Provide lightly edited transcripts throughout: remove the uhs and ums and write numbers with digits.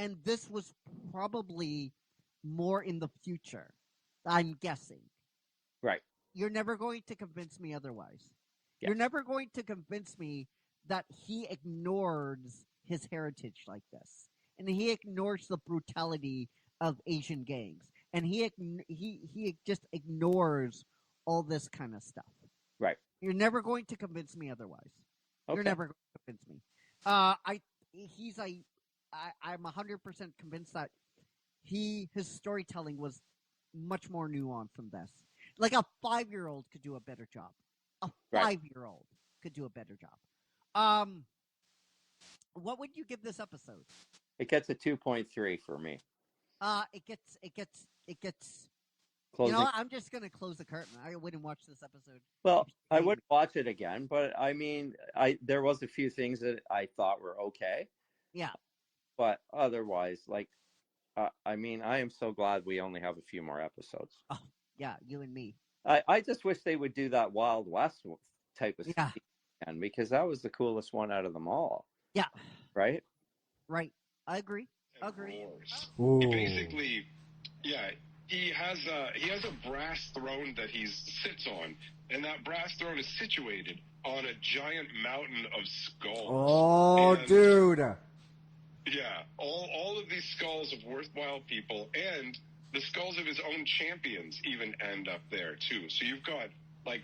and this was probably more in the future. I'm guessing. Right. You're never going to convince me otherwise. Yeah. You're never going to convince me that he ignores his heritage like this, and he ignores the brutality of Asian gangs, and he just ignores all this kind of stuff. Right. You're never going to convince me otherwise. Okay. You're never going to convince me. I'm 100% convinced that his storytelling was much more nuanced than this. Like a 5-year-old could do a better job. A 5-year-old could do a better job. What would you give this episode? It gets a 2.3 for me. It gets. Closing. You know, I'm just gonna close the curtain. I wouldn't watch this episode. Well, I would watch it again, but I mean, there was a few things that I thought were okay. Yeah. But otherwise, like, I mean, I am so glad we only have a few more episodes. Oh, yeah, you and me. I just wish they would do that Wild West type of stuff again, because that was the coolest one out of them all. Yeah. Right? Right. I agree. He basically, he has a brass throne that he sits on, and that brass throne is situated on a giant mountain of skulls. Oh, dude. Yeah, all of these skulls of worthwhile people, and the skulls of his own champions even end up there too. So you've got like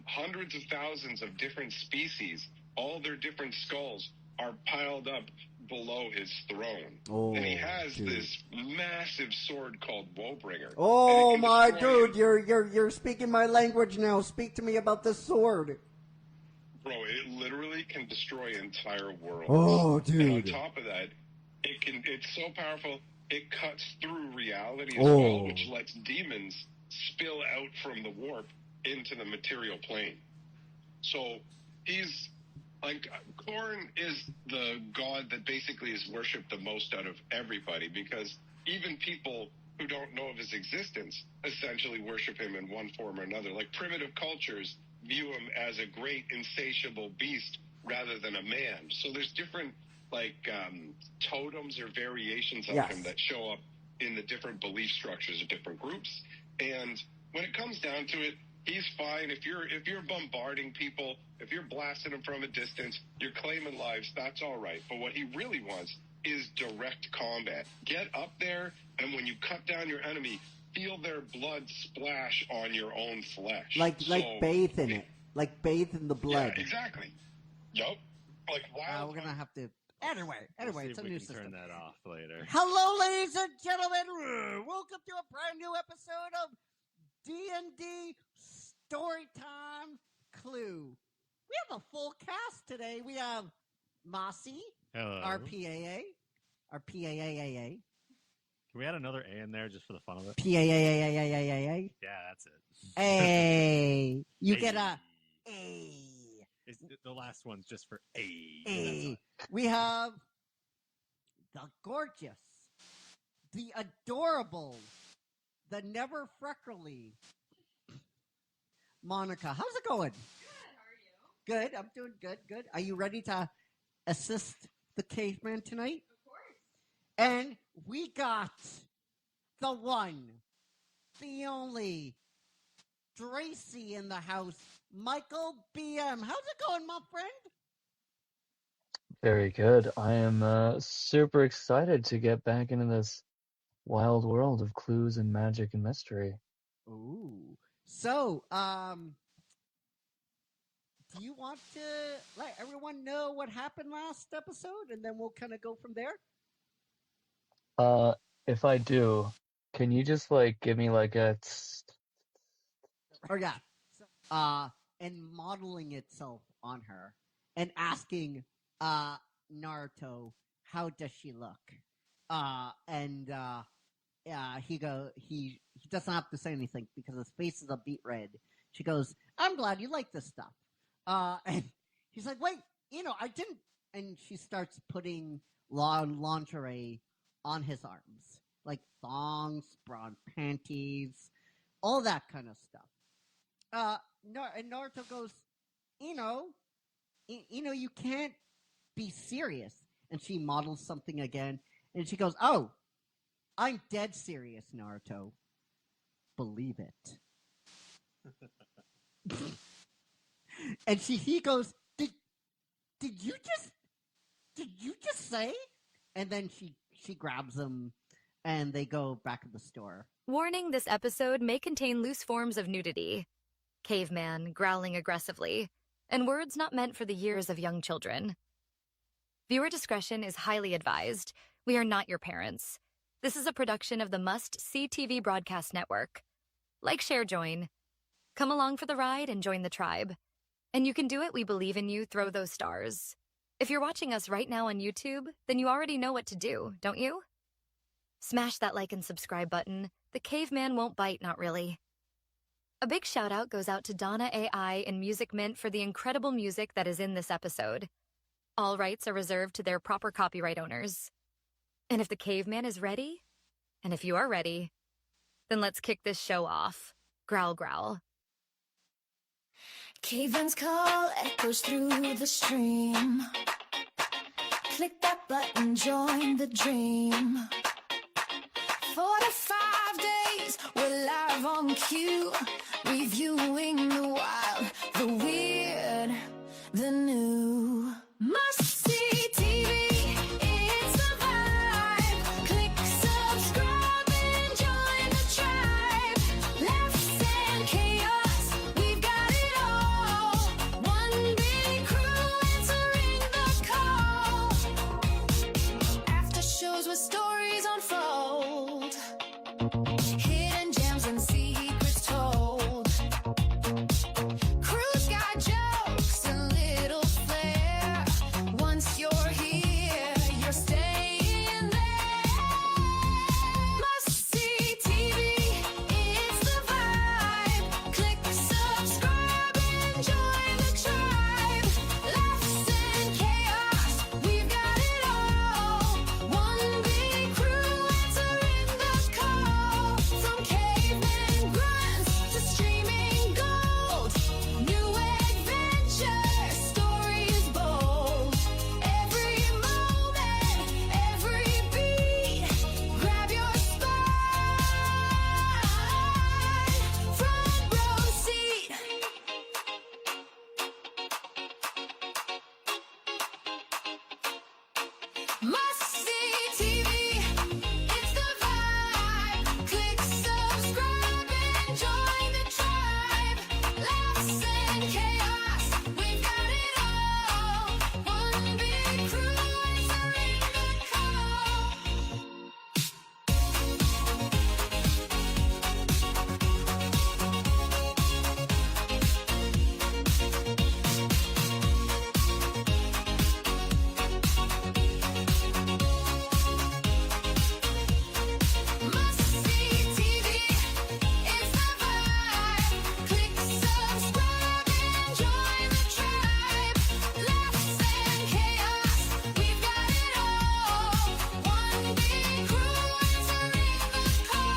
hundreds of thousands of different species. All their different skulls are piled up below his throne. Oh, and he has dude. this massive sword called Woebringer. Oh my dude, you're speaking my language now. Speak to me about this sword. Bro, it literally can destroy entire worlds. Oh, dude. And on top of that, it's so powerful, it cuts through reality as well, which lets demons spill out from the warp into the material plane. So he's like, Korn is the god that basically is worshipped the most out of everybody, because even people who don't know of his existence essentially worship him in one form or another. Like primitive cultures view him as a great insatiable beast rather than a man. So there's different totems or variations of him that show up in the different belief structures of different groups. And when it comes down to it, he's fine. If you're bombarding people, if you're blasting them from a distance, you're claiming lives, that's all right. But what he really wants is direct combat. Get up there, and when you cut down your enemy, feel their blood splash on your own flesh. Like bathe in it. Like bathe in the blood. Yeah, exactly. Yup. Like wild. We're gonna have to. Anyway, it's a new system. Turn that off later. Hello, ladies and gentlemen. Welcome to a brand new episode of D&D Storytime Clue. We have a full cast today. We have Mossy, Hello. our PAA. Can we add another A in there just for the fun of it? PAA. Yeah, that's it. A. You get a A. The last one's just for A. A. We have the gorgeous, the adorable, the never freckly Monica. How's it going? Good. How are you? Good. I'm doing good. Good. Are you ready to assist the caveman tonight? Of course. And we got the one, the only, Tracy in the house, Michael BM. How's it going, my friend? Very good. I am super excited to get back into this wild world of clues and magic and mystery. Ooh. So, do you want to let everyone know what happened last episode, and then we'll kind of go from there? If I do, can you just give me a Or yeah. And modeling itself on her and asking Naruto, how does she look? He doesn't have to say anything because his face is a beet red. She goes, I'm glad you like this stuff. And he's like, wait, I didn't. And she starts putting lingerie on his arms, like thongs, brown panties, all that kind of stuff. And Naruto goes, you can't be serious. And she models something again, And she goes, "Oh, I'm dead serious, Naruto. Believe it." And he goes, "Did you just say?" And then she grabs him, and they go back to the store. Warning: this episode may contain loose forms of nudity. Caveman growling aggressively, and words not meant for the ears of young children. Viewer discretion is highly advised. We are not your parents. This is a production of the Must-See TV Broadcast Network. Like, share, join. Come along for the ride and join the tribe. And you can do it. We believe in you. Throw those stars. If you're watching us right now on YouTube, then you already know what to do, don't you? Smash that like and subscribe button. The caveman won't bite, not really. A big shout out goes out to Donna AI and Music Mint for the incredible music that is in this episode. All rights are reserved to their proper copyright owners. And if the caveman is ready, and if you are ready, then let's kick this show off. Growl, growl. Caveman's call echoes through the stream. Click that button, join the dream. 45 days, we're live on cue. Reviewing the wild, the weird, the new. Must-see TV, it's the vibe. Click subscribe and join the tribe. Laughs and chaos, we've got it all. One big crew answering the call. After shows where stories unfold. Hidden gems and secrets told. Crew's got jokes and little flair. Once you're here, you're staying there. Must-see TV, it's the vibe. Click subscribe and join the tribe. Laughs and chaos, we've got it all. One big crew answering the call. From caveman grunts to streaming gold. New adventure, stories bold. Every moment, every beat. Grab your spot. Front row seat. Must-see TV, it's the vibe. Click subscribe and join the tribe. Laughs and chaos, we've got it all. One big crew answering the call. Must-see TV, it's the vibe. Click subscribe and join the tribe. Laughs and chaos, we've got it all. One big crew answering the call.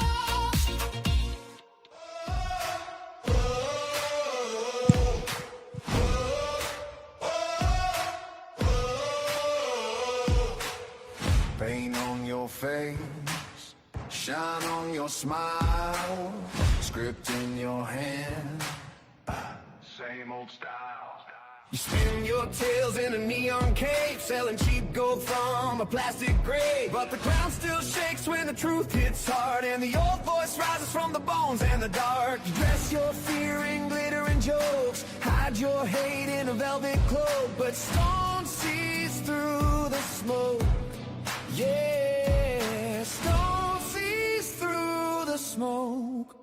Paint on your face, shine on your smile, script in your hand, same old style. You spin your tails in a neon cape, selling cheap gold from a plastic grave. But the ground still shakes when the truth hits hard, and the old voice rises from the bones and the dark. You dress your fear in glitter and jokes, hide your hate in a velvet cloak, but stone sees through the smoke. Yeah, stone sees through the smoke.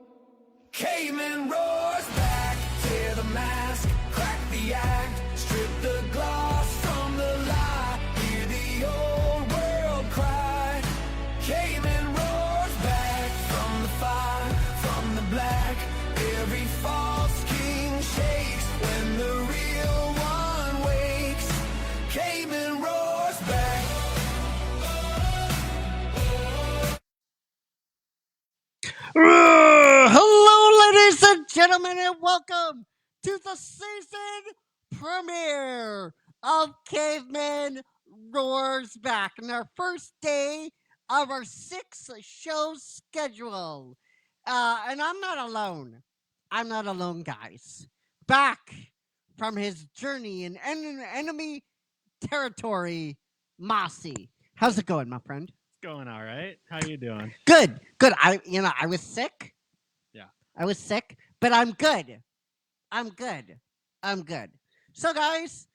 Caveman roars back, tear the mask, crack the act, strip the gloss from the lie, hear the old world cry. Caveman roars back from the fire, from the black. Every false king shakes when the real one wakes. Caveman roars back. Hello, ladies and gentlemen, and welcome to the season premiere of Caveman Roars Back. On our first day of our 6-show schedule. And I'm not alone. I'm not alone, guys. Back from his journey in enemy territory, Mossy. How's it going, my friend? It's going all right. How you doing? Good, good. I was sick. Yeah. I was sick, but I'm good. I'm good. I'm good. So, guys,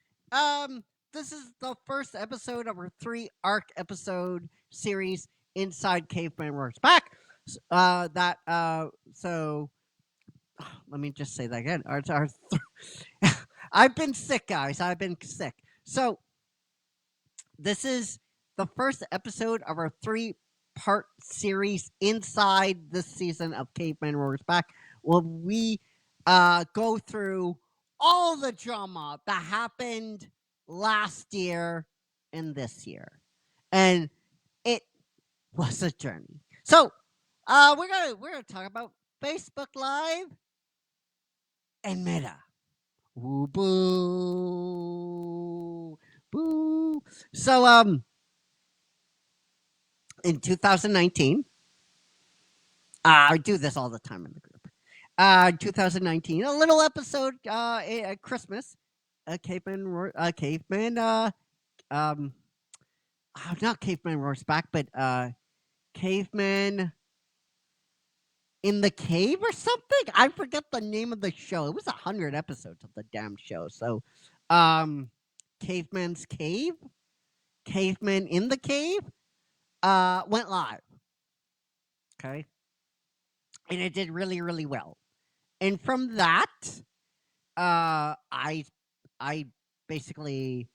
this is the first episode of our 3-arc episode series Inside Caveman Roars Back. So let me just say that again. I've been sick, guys. I've been sick. So this is the first episode of our 3-part series inside this season of Caveman Roars Back. Where we go through all the drama that happened last year and this year. And it was a journey. So we're gonna talk about Facebook Live and Meta. Ooh, boo. Boo. So in 2019, I do this all the time in the group. 2019, a little episode at Christmas. Caveman, not Caveman Roars Back, but Caveman in the Cave or something. I forget the name of the show. It was 100 episodes of the damn show. So, Caveman's Cave, Caveman in the Cave, went live. Okay, and it did really, really well. And from that, I basically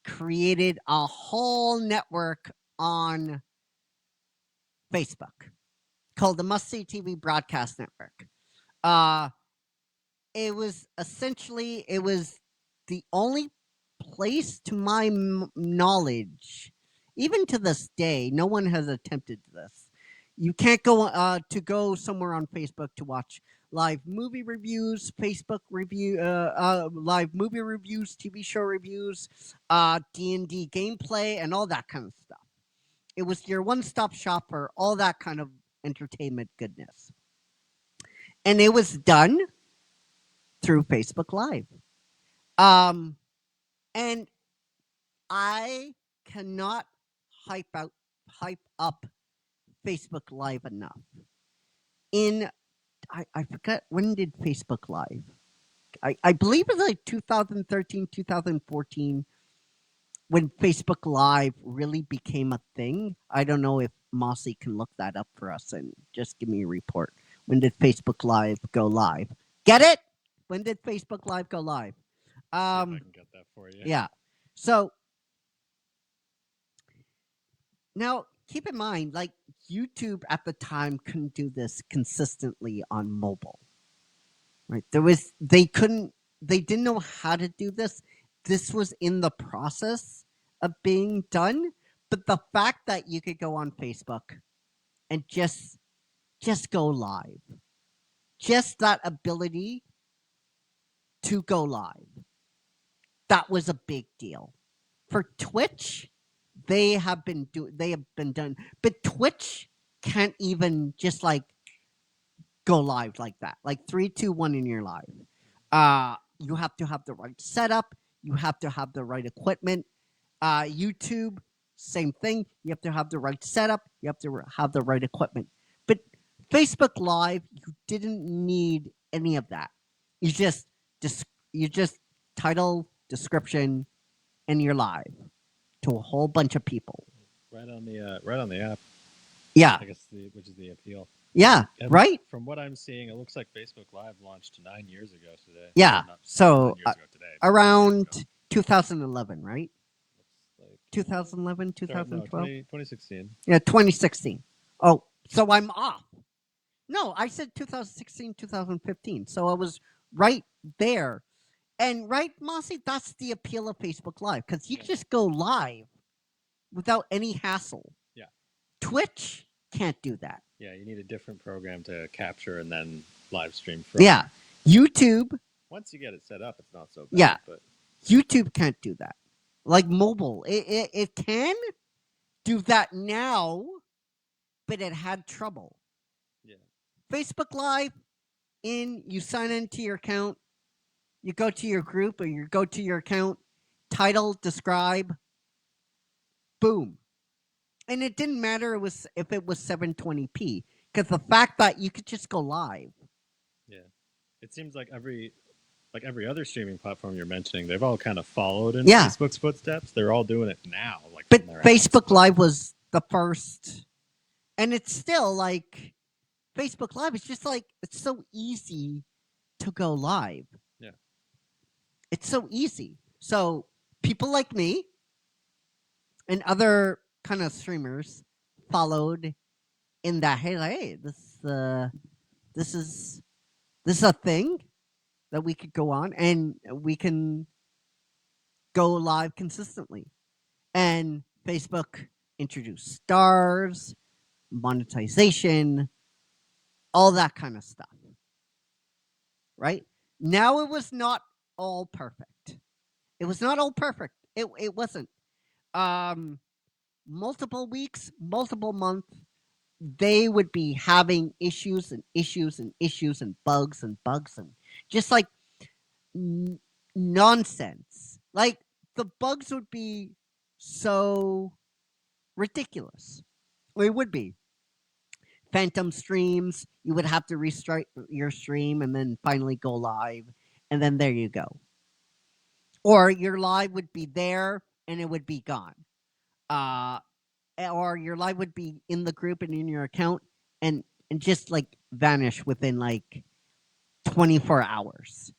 created a whole network on Facebook called the Must See TV Broadcast Network. It was the only place, to my knowledge, even to this day, no one has attempted this. You can't go go somewhere on Facebook to watch live movie reviews, live movie reviews, TV show reviews, D&D gameplay, and all that kind of stuff. It was your one-stop shop for all that kind of entertainment goodness. And it was done through Facebook Live. And I cannot hype up Facebook Live enough. I forget, when did Facebook Live? I believe it was like 2013, 2014 when Facebook Live really became a thing. I don't know if Mossy can look that up for us and just give me a report. When did Facebook Live go live? Get it? When did Facebook Live go live? See if I can get that for you. Yeah. So now keep in mind, like, YouTube at the time couldn't do this consistently on mobile. Right? They didn't know how to do this. This was in the process of being done, but the fact that you could go on Facebook and just go live, just that ability to go live, that was a big deal. For Twitch, they have been done, but Twitch can't even just like go live like that, like 3, 2, 1 and you're live. You have to have the right setup. You have to have the right equipment. YouTube, same thing. You have to have the right setup. You have to have the right equipment. But Facebook Live, you didn't need any of that. You just title, description, and you're live to a whole bunch of people. Right on the app. Yeah. I guess which is the appeal. Yeah. And right. From what I'm seeing, it looks like Facebook Live launched 9 years ago today. Yeah. So 9 years ago today, around 2011, right? Looks like 2011, 2012? 2016. Yeah, 2016. Oh, so I'm off. No, I said 2016, 2015. So I was right there. And right, Mossy, that's the appeal of Facebook Live, because you can just go live without any hassle. Yeah. Twitch can't do that. Yeah, you need a different program to capture and then live stream from. Yeah. YouTube. Once you get it set up, it's not so bad. Yeah. But YouTube can't do that. Like mobile. It can do that now but it had trouble. Yeah. Facebook Live, you sign into your account, you go to your group or you go to your account, title, describe, boom. And it didn't matter if it was 720p, because the fact that you could just go live. Yeah. It seems like every other streaming platform you're mentioning, they've all kind of followed in Yeah. Facebook's footsteps. They're all doing it now. Like, But from their Facebook apps. Live was the first, and it's still like Facebook Live is just like, it's so easy to go live. Yeah. It's so easy. So people like me and other kind of streamers followed in that. Hey, this is a thing that we could go on and we can go live consistently. And Facebook introduced stars, monetization, all that kind of stuff. Right? Now it was not all perfect. It was not all perfect. It wasn't. Multiple weeks, multiple months, they would be having issues and issues and issues and bugs and just like nonsense. Like the bugs would be so ridiculous. It would be phantom streams. You would have to restart your stream and then finally go live, and then there you go. Or your live would be there and it would be gone. Or your live would be in the group and in your account and just like vanish within like 24 hours.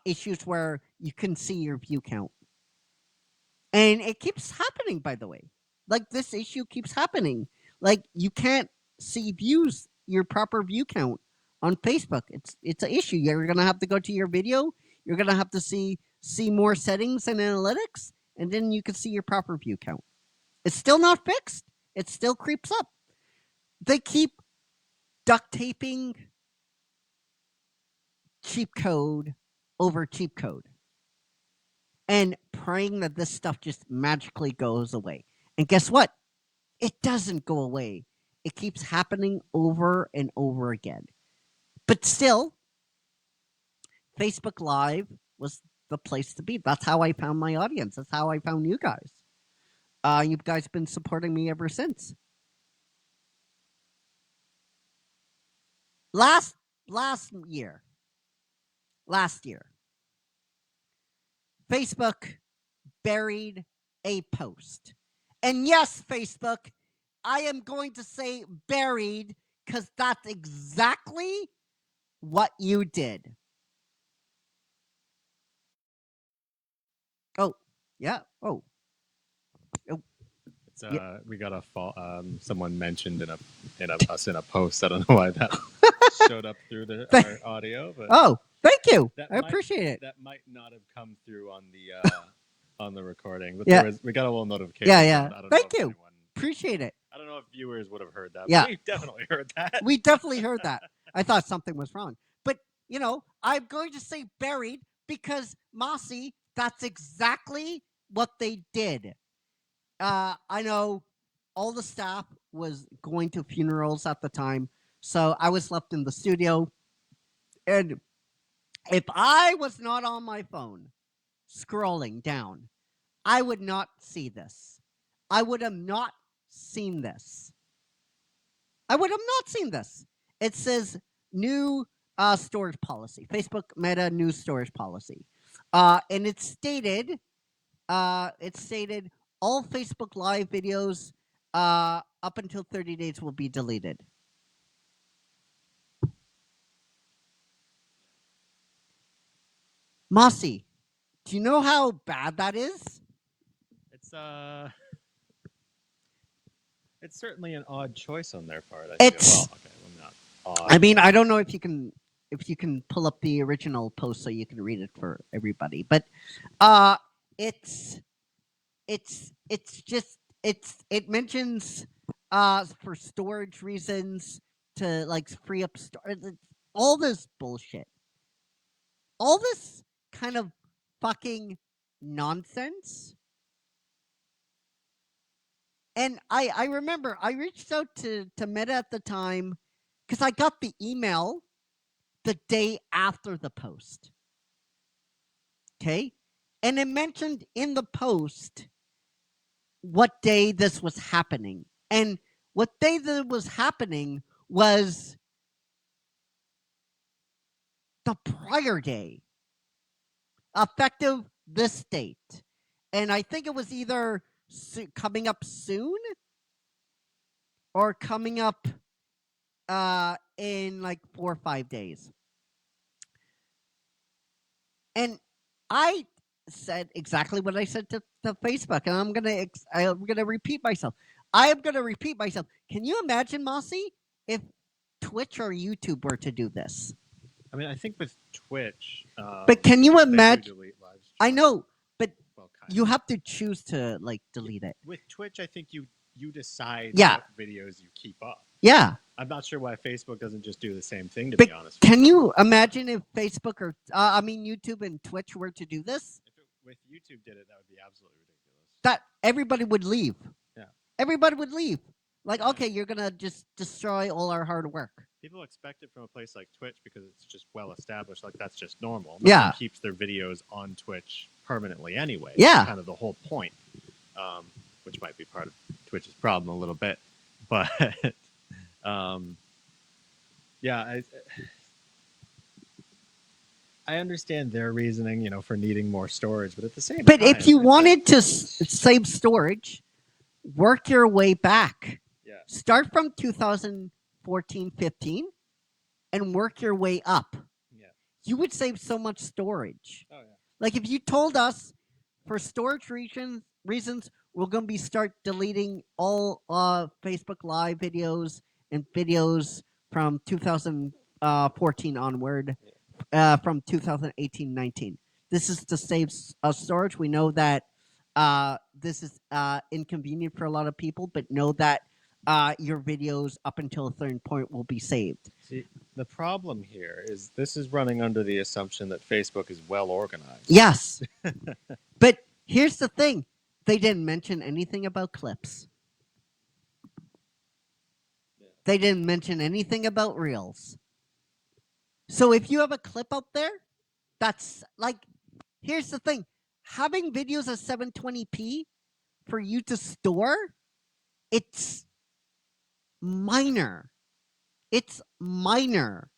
Issues where you can see your view count. And it keeps happening, by the way. Like this issue keeps happening. Like you can't see views, your proper view count on Facebook. It's an issue. You're gonna have to go to your video. You're gonna have to see more settings and analytics, and then you can see your proper view count. It's still not fixed. It still creeps up. They keep duct taping cheap code over cheap code and praying that this stuff just magically goes away. And guess what? It doesn't go away. It keeps happening over and over again. But still, Facebook Live was the place to be. That's how I found my audience. That's how I found you guys. You guys been supporting me ever since. Last year, Facebook buried a post. And yes, Facebook, I am going to say buried because that's exactly what you did. Oh, yeah. Oh. It's, we got someone mentioned in a post. I don't know why that showed up through our audio, but oh, thank you. I appreciate it. That might not have come through on the recording, but Yeah. we got a little notification. Yeah. I don't Thank know if you. anyone- Appreciate it. I don't know if viewers would have heard that. Yeah. But we definitely heard that. We definitely heard that. I thought something was wrong. But, I'm going to say buried because, Mossy, that's exactly what they did. I know all the staff was going to funerals at the time, so I was left in the studio. And if I was not on my phone scrolling down, I would not see this. I would have not seen this. It says new storage policy, Facebook Meta new storage policy. And it stated all Facebook Live videos up until 30 days will be deleted. Mossy, do you know how bad that is? It's certainly an odd choice on their part. Not odd. I mean, I don't know if you can pull up the original post so you can read it for everybody, but it mentions for storage reasons to like free up all this bullshit. All this kind of fucking nonsense And I remember I reached out to Meta at the time because I got the email the day after the post. Okay? And it mentioned in the post what day this was happening. And what day that was happening was the prior day, effective this date. And I think it was either coming up soon or coming up in like 4 or 5 days. And I said exactly what I said to Facebook, and I'm gonna repeat myself. I am gonna repeat myself. Can you imagine, Mossy, if Twitch or YouTube were to do this? I mean, I think with Twitch, But can you they do imagine? delete live I streams. know, but Well, kind you of. have to choose to like delete it. With Twitch, I think you decide Yeah. what videos you keep up. Yeah. I'm not sure why Facebook doesn't just do the same thing. To But be honest, can you imagine if Facebook or YouTube and Twitch were to do this? with YouTube did it, that would be absolutely ridiculous. That everybody would leave. Yeah. Everybody would leave. Like, Yeah. okay, you're gonna just destroy all our hard work. People expect it from a place like Twitch because it's just well established. Like that's just normal. Yeah. Nobody keeps their videos on Twitch permanently anyway. Yeah. That's kind of the whole point, which might be part of Twitch's problem a little bit. But yeah, I understand their reasoning, for needing more storage, but at the same But time, if you wanted to save storage, work your way back. Yeah. Start from 2014, 15, and work your way up. Yeah. You would save so much storage. Oh yeah. Like if you told us for storage reasons, we're going to be start deleting all Facebook Live videos and videos from 2014 onward, from 2018-19. This is to save storage. We know that this is inconvenient for a lot of people, but know that your videos up until a certain point will be saved. See, the problem here is this is running under the assumption that Facebook is well organized. Yes. But here's the thing. They didn't mention anything about clips. Yeah. They didn't mention anything about reels. So if you have a clip out there, that's like, here's the thing. Having videos at 720p for you to store, it's minor. It's minor.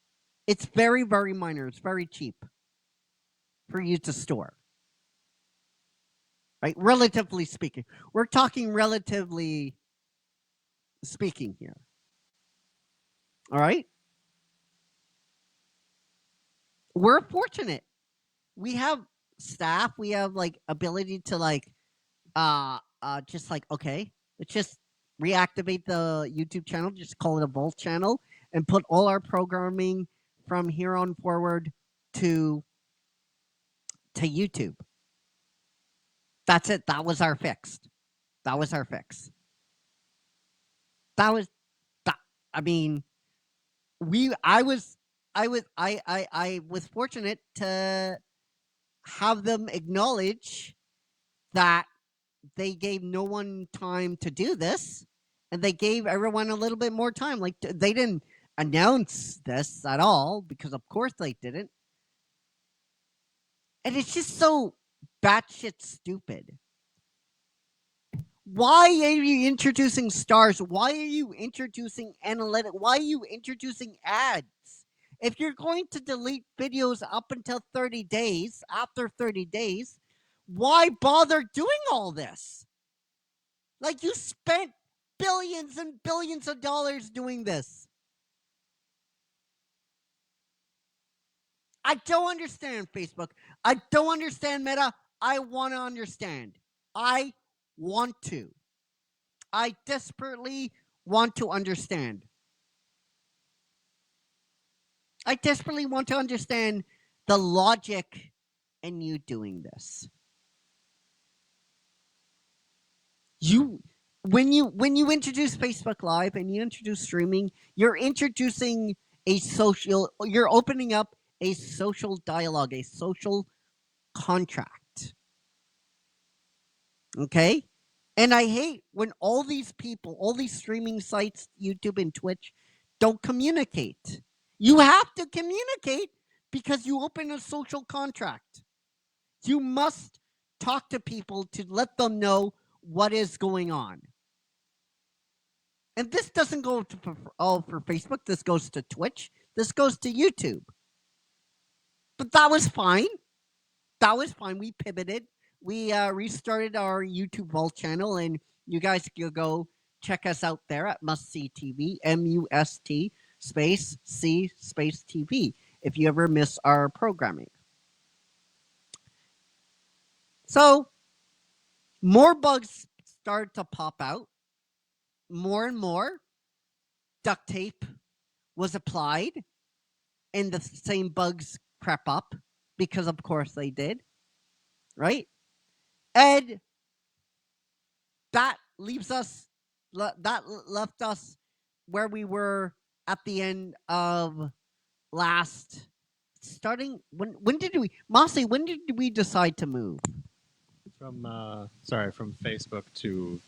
It's very, very minor. It's very cheap for you to store. Right? Relatively speaking. We're talking relatively speaking here. All right? We're fortunate. We have staff. We have like ability to like just like, okay, let's just reactivate the YouTube channel, just call it a Vault channel, and put all our programming from here on forward to YouTube. That's it. That was our fix. That was our fix. That was that. I mean, I was fortunate to have them acknowledge that they gave no one time to do this, and they gave everyone a little bit more time. Like they didn't announce this at all because, of course, they didn't. And it's just so batshit stupid. Why are you introducing stars? Why are you introducing analytics? Why are you introducing ads? If you're going to delete videos up until 30 days, after 30 days, why bother doing all this? Like you spent billions and billions of dollars doing this. I don't understand Facebook. I don't understand Meta. I want to understand. I want to. I desperately want to understand. I desperately want to understand the logic in you doing this. When you introduce Facebook Live and you introduce streaming, you're introducing you're opening up a social dialogue, a social contract. Okay? And I hate when all these people, all these streaming sites, YouTube and Twitch, don't communicate. You have to communicate because you open a social contract. You must talk to people to let them know what is going on. And this doesn't go for Facebook. This goes to Twitch. This goes to YouTube. But that was fine. That was fine. We pivoted. We restarted our YouTube Vault channel, and you guys can go check us out there at Must See TV, MUST space C space TV, if you ever miss our programming. So, more bugs started to pop out. More and more duct tape was applied, and the same bugs crept up because, of course, they did. Right? And that leaves us, that left us where we were at the end of starting, when did we, Mossy, when did we decide to move? From Facebook to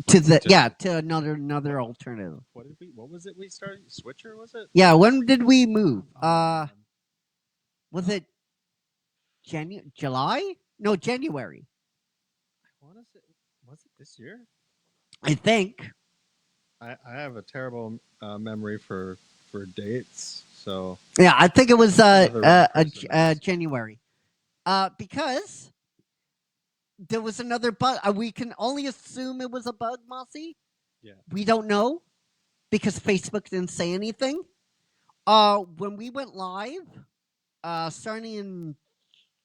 to another alternative. What was it we started? Switcher, was it? Yeah, when did we move? Was it July? No, January. Was it this year? I think. I have a terrible memory for dates, so yeah, I think it was January. Because there was another bug. We can only assume it was a bug, Mossy. Yeah. We don't know because Facebook didn't say anything. When we went live, starting in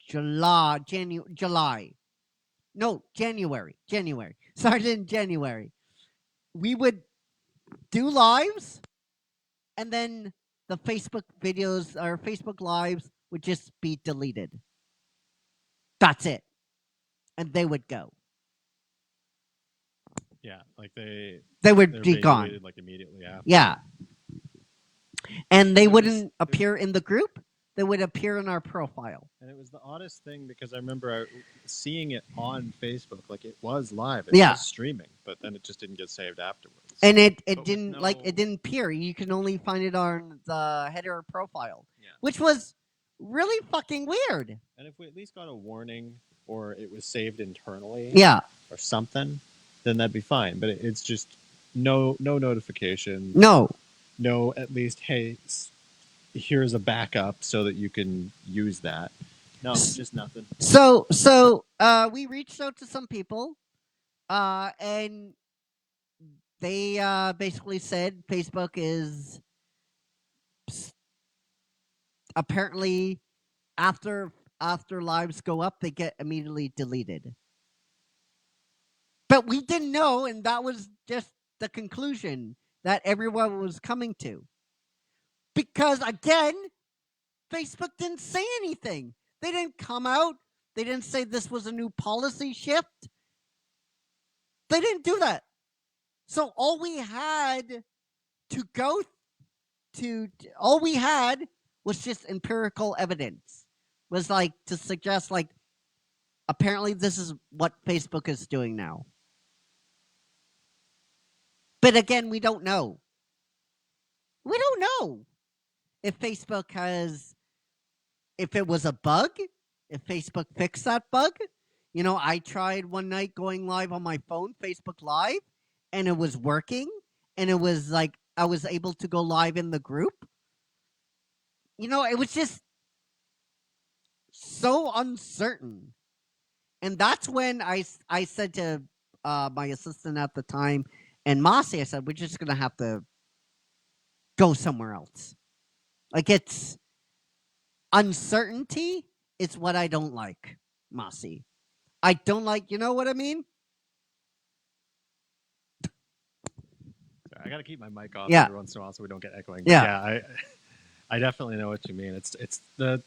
January. Started in January. We would do lives, and then the Facebook videos or Facebook lives would just be deleted. That's it. And they would go. Yeah, like they would be gone. deleted, like immediately after. Yeah. And they wouldn't appear in the group. They would appear in our profile. And it was the oddest thing because I remember seeing it on Facebook, like it was live, it was streaming, but then it just didn't get saved afterwards. And it didn't it didn't appear. You can only find it on the header profile, which was really fucking weird. And if we at least got a warning or it was saved internally, or something, then that'd be fine. But it's just no notification, no at least hey, here's a backup so that you can use that. No, just nothing. So we reached out to some people, and they basically said Facebook is apparently after lives go up, they get immediately deleted. But we didn't know, and that was just the conclusion that everyone was coming to. Because, again, Facebook didn't say anything. They didn't come out. They didn't say this was a new policy shift. They didn't do that. So all we had was just empirical evidence. Was like to suggest like apparently this is what Facebook is doing now. But again, we don't know. We don't know if Facebook if it was a bug, if Facebook fixed that bug. You know, I tried one night going live on my phone, Facebook Live, and it was working. And it was like I was able to go live in the group. You know, it was just so uncertain. And that's when I said to my assistant at the time, and Mossy, I said, we're just going to have to go somewhere else. Like, it's uncertainty is what I don't like, Mossy. I don't like, you know what I mean? I got to keep my mic off every once in a while so we don't get echoing. Yeah, I definitely know what you mean. It's the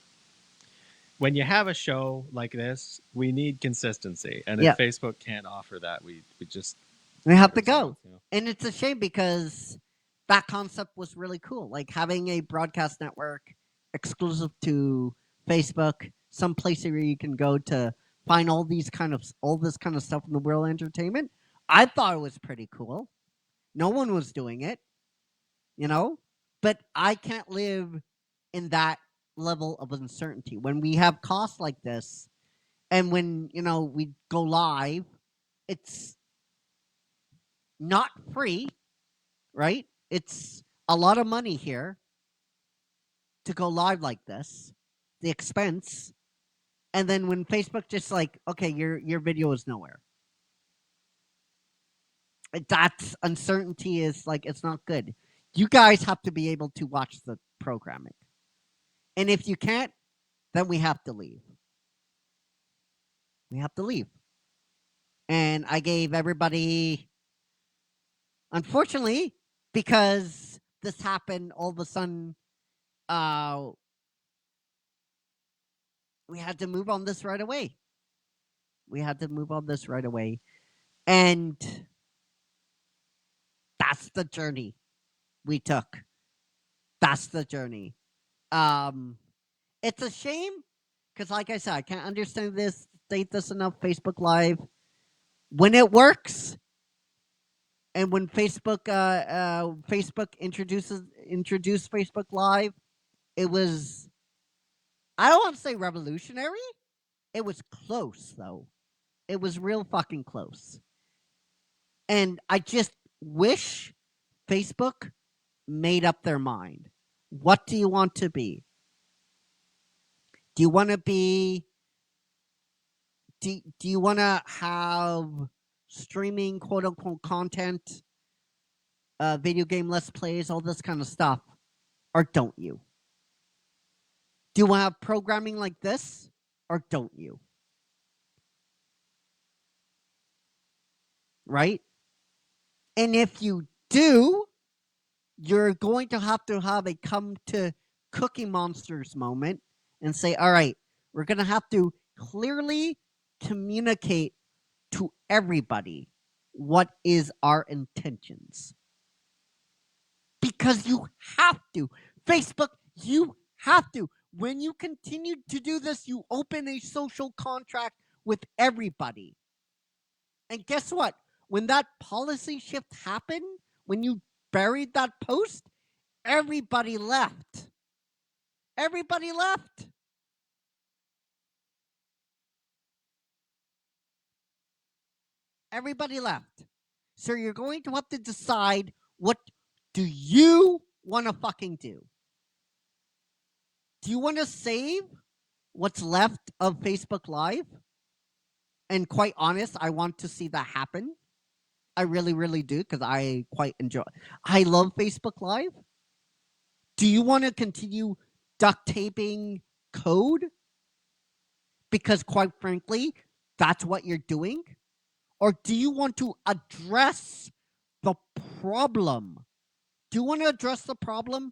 when you have a show like this, we need consistency, and if Facebook can't offer that, we have to go. And it's a shame because that concept was really cool. Like having a broadcast network exclusive to Facebook, some place where you can go to find all this kind of stuff in the world of entertainment. I thought it was pretty cool. No one was doing it, you know? But I can't live in that level of uncertainty. When we have costs like this, and when, we go live, it's not free, right? It's a lot of money here to go live like this, the expense. And then when Facebook just like, okay, your video is nowhere. That uncertainty is like, it's not good. You guys have to be able to watch the programming. And if you can't, then we have to leave. We have to leave. And I gave everybody, unfortunately, because this happened all of a sudden, we had to move on this right away. And that's the journey we took. That's the journey. It's a shame because, like I said, I can't state this enough. Facebook Live, when it works, and when Facebook introduced Facebook Live, it was, I don't want to say revolutionary. It was close though. It was real fucking close. And I just wish Facebook made up their mind. What do you want to be? Do you want to be... Do you want to have streaming, quote-unquote, content, video game Let's Plays, all this kind of stuff? Or don't you? Do you want to have programming like this? Or don't you? Right? And if you do, you're going to have a come to Cookie Monsters moment and say, all right, we're going to have to clearly communicate to everybody what is our intentions. Because you have to. Facebook, you have to. When you continue to do this, you open a social contract with everybody. And guess what? When that policy shift happened, when you buried that post, everybody left. Everybody left. Everybody left. So you're going to have to decide, what do you want to fucking do? Do you want to save what's left of Facebook Live? And quite honest, I want to see that happen. I really, really do, because I quite enjoy it. I love Facebook Live. Do you want to continue duct taping code? Because quite frankly, that's what you're doing. Or do you want to address the problem? Do you want to address the problem?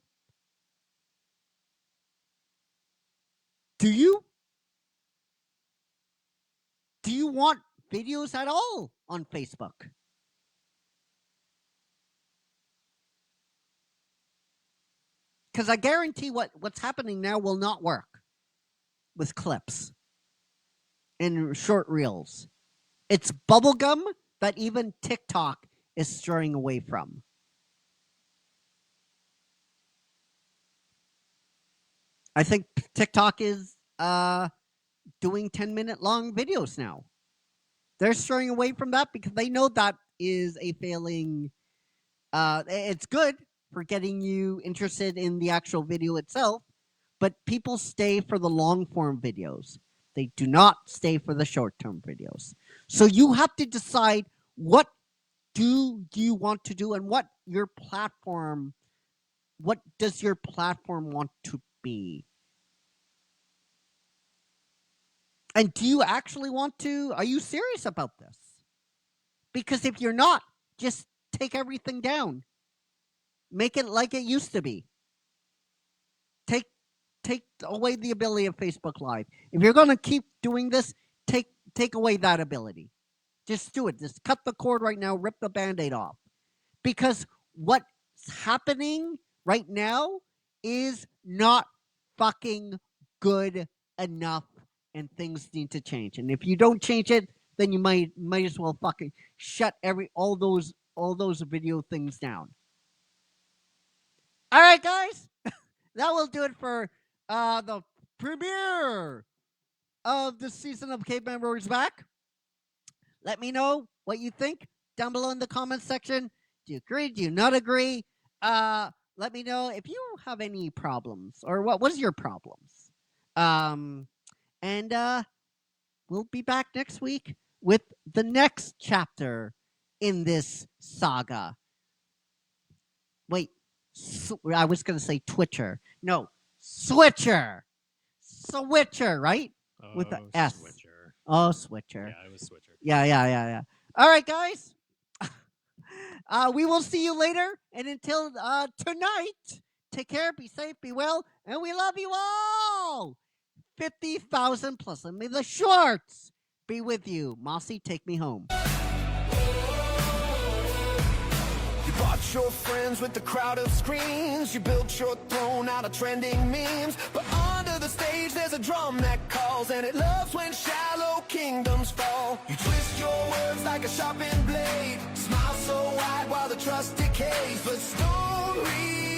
Do you? Do you want videos at all on Facebook? Because I guarantee what's happening now will not work with clips and short reels. It's bubblegum that even TikTok is straying away from. I think TikTok is doing 10-minute long videos now. They're straying away from that because they know that is a failing. It's good for getting you interested in the actual video itself, but people stay for the long form videos. They do not stay for the short term videos. So you have to decide, what do you want to do, and what does your platform want to be? And do you actually want to? Are you serious about this? Because if you're not, just take everything down. Make it like it used to be. Take away the ability of Facebook Live. If you're going to keep doing this, take away that ability. Just do it. Just cut the cord right now. Rip the Band-Aid off. Because what's happening right now is not fucking good enough, and things need to change. And if you don't change it, then you might as well fucking shut all those video things down. All right, guys, that will do it for the premiere of this season of Caveman Roars Back. Let me know what you think down below in the comments section. Do you agree? Do you not agree? Let me know if you have any problems or what was your problems. And we'll be back next week with the next chapter in this saga. Wait, I was going to say Twitcher. No, Switcher. Switcher, right? With the S. Switcher. Oh, Switcher. Yeah, it was Switcher. Yeah. All right, guys. We will see you later. And until tonight, take care, be safe, be well, and we love you all. 50,000 plus. And may the shorts be with you. Mossy, take me home. You brought your friends with the crowd of screens. You built your throne out of trending memes. But under the stage there's a drum that calls, and it loves when shallow kingdoms fall. You twist your words like a sharpened blade. Smile so wide while the trust decays. But stories